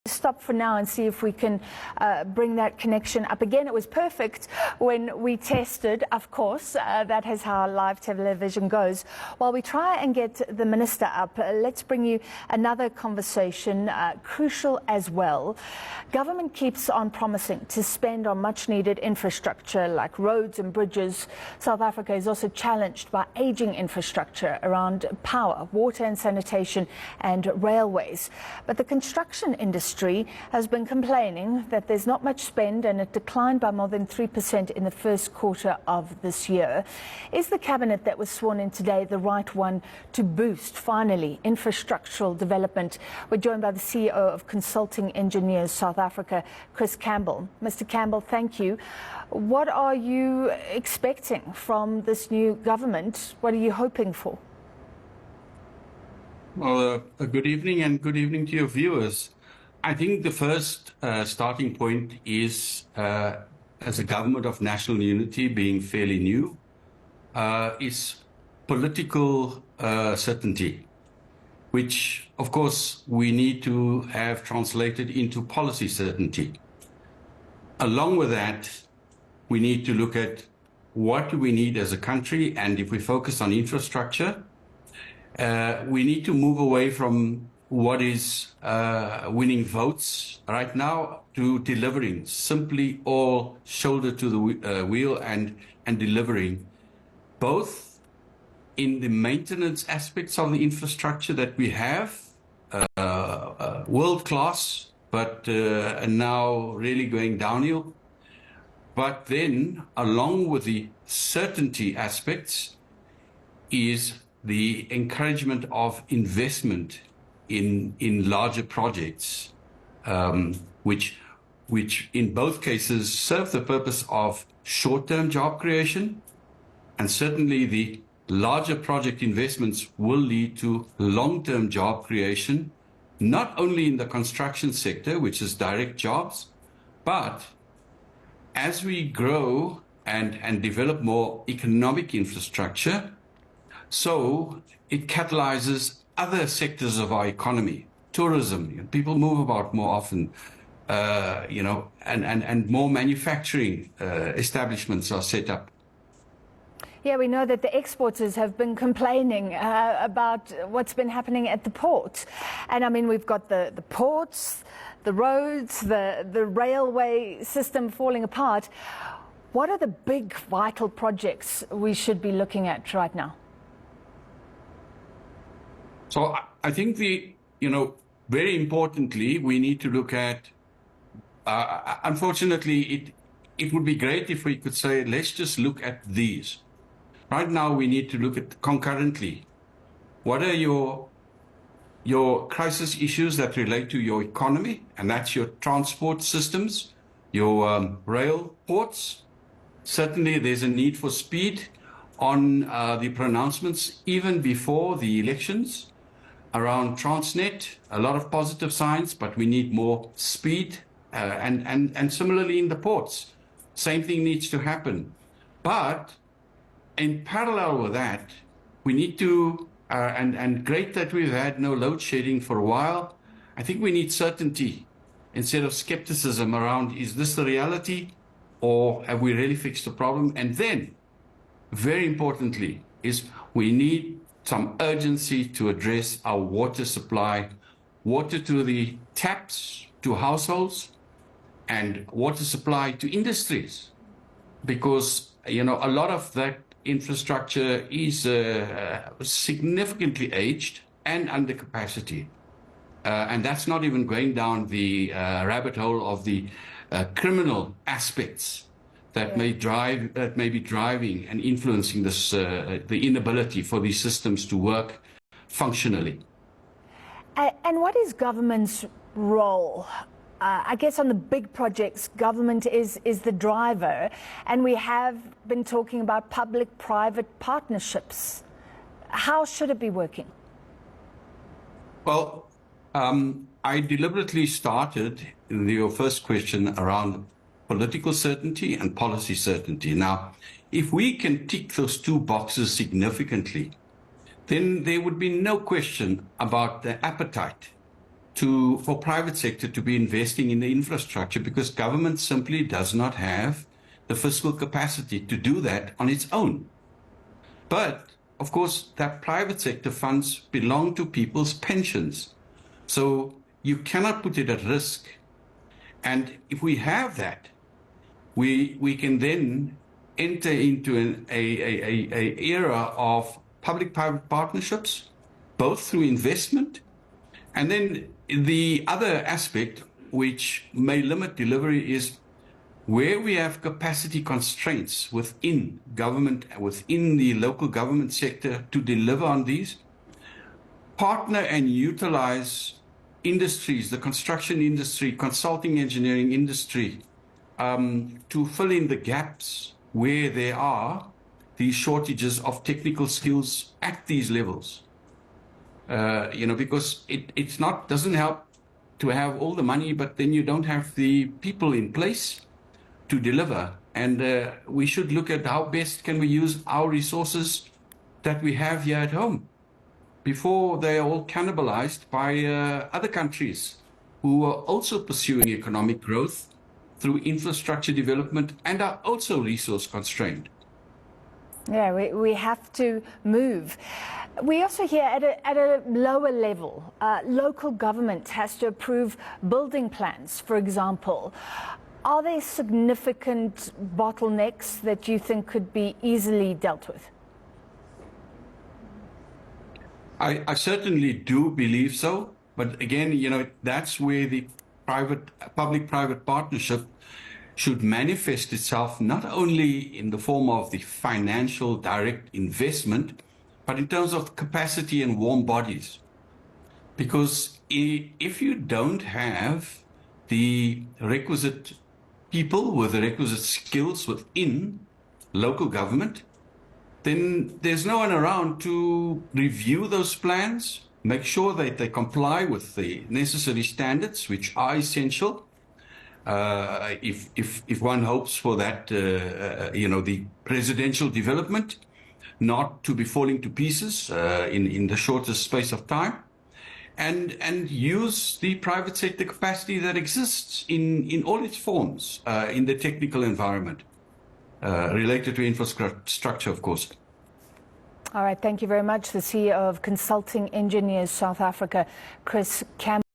Stop for now and see if we can bring that connection up again. It was perfect when we tested, of course. That is how live television goes. While we try and get the minister up, let's bring you another conversation, crucial as well. Government keeps on promising to spend on much needed infrastructure like roads and bridges. South Africa is also challenged by aging infrastructure around power, water and sanitation and railways. But the construction industry has been complaining that there's not much spend, and it declined by more than 3% in the first quarter of this year. Is the cabinet that was sworn in today the right one to boost, finally, infrastructural development? We're joined by the CEO of Consulting Engineers South Africa, Chris Campbell. Mr. Campbell, thank you. What are you expecting from this new government? What are you hoping for? Well, a good evening, and good evening to your viewers. I think the first starting point is, as a government of national unity being fairly new, is political certainty, which, of course, we need to have translated into policy certainty. Along with that, we need to look at what do we need as a country, and if we focus on infrastructure, we need to move away from what is winning votes right now to delivering, simply all shoulder to the wheel and delivering, both in the maintenance aspects of the infrastructure that we have, world class, but now really going downhill. But then, along with the certainty aspects, is the encouragement of investment in larger projects, which in both cases serve the purpose of short-term job creation, and certainly the larger project investments will lead to long-term job creation, not only in the construction sector, which is direct jobs, but as we grow and develop more economic infrastructure, so it catalyzes other sectors of our economy, tourism. People move about more often, and more manufacturing establishments are set up. Yeah, we know that the exporters have been complaining about what's been happening at the port. And I mean, we've got the ports, the roads, the railway system falling apart. What are the big vital projects we should be looking at right now? So I think very importantly, we need to look at, unfortunately, it would be great if we could say, let's just look at these. Right now, we need to look at concurrently, what are your crisis issues that relate to your economy, and that's your transport systems, your rail ports. Certainly, there's a need for speed on the pronouncements even before the elections. Around Transnet, a lot of positive signs, but we need more speed, and similarly in the ports, same thing needs to happen. But in parallel with that, we need to, and great that we've had no load shedding for a while, I think we need certainty instead of skepticism around, is this the reality, or have we really fixed the problem? And then, very importantly, is we need some urgency to address our water supply, water to the taps to households, and water supply to industries, because a lot of that infrastructure is significantly aged and under capacity, and that's not even going down the rabbit hole of the criminal aspects that may be driving and influencing this, the inability for these systems to work functionally. And what is government's role? I guess on the big projects, government is the driver, and we have been talking about public-private partnerships. How should it be working? Well, I deliberately started your first question around political certainty and policy certainty. Now, if we can tick those two boxes significantly, then there would be no question about the appetite for private sector to be investing in the infrastructure because government simply does not have the fiscal capacity to do that on its own. But of course, that private sector funds belong to people's pensions. So you cannot put it at risk. And if we have that, we can then enter into an era of public-private partnerships, both through investment, and then the other aspect which may limit delivery is where we have capacity constraints within government, within the local government sector to deliver on these, partner and utilize industries, the construction industry, consulting engineering industry, to fill in the gaps where there are these shortages of technical skills at these levels. Because it's not, doesn't help to have all the money, but then you don't have the people in place to deliver. And we should look at how best can we use our resources that we have here at home before they are all cannibalized by other countries who are also pursuing economic growth through infrastructure development and are also resource constrained. Yeah, we have to move. We also hear at a lower level, local government has to approve building plans, for example. Are there significant bottlenecks that you think could be easily dealt with? I certainly do believe so. But again, that's where the public-private partnership should manifest itself not only in the form of the financial direct investment, but in terms of capacity and warm bodies. Because if you don't have the requisite people with the requisite skills within local government, then there's no one around to review those plans, make sure that they comply with the necessary standards, which are essential. If one hopes for that, the presidential development not to be falling to pieces in the shortest space of time, and use the private sector capacity that exists in all its forms in the technical environment related to infrastructure, of course. All right, thank you very much. The CEO of Consulting Engineers South Africa, Chris Campbell.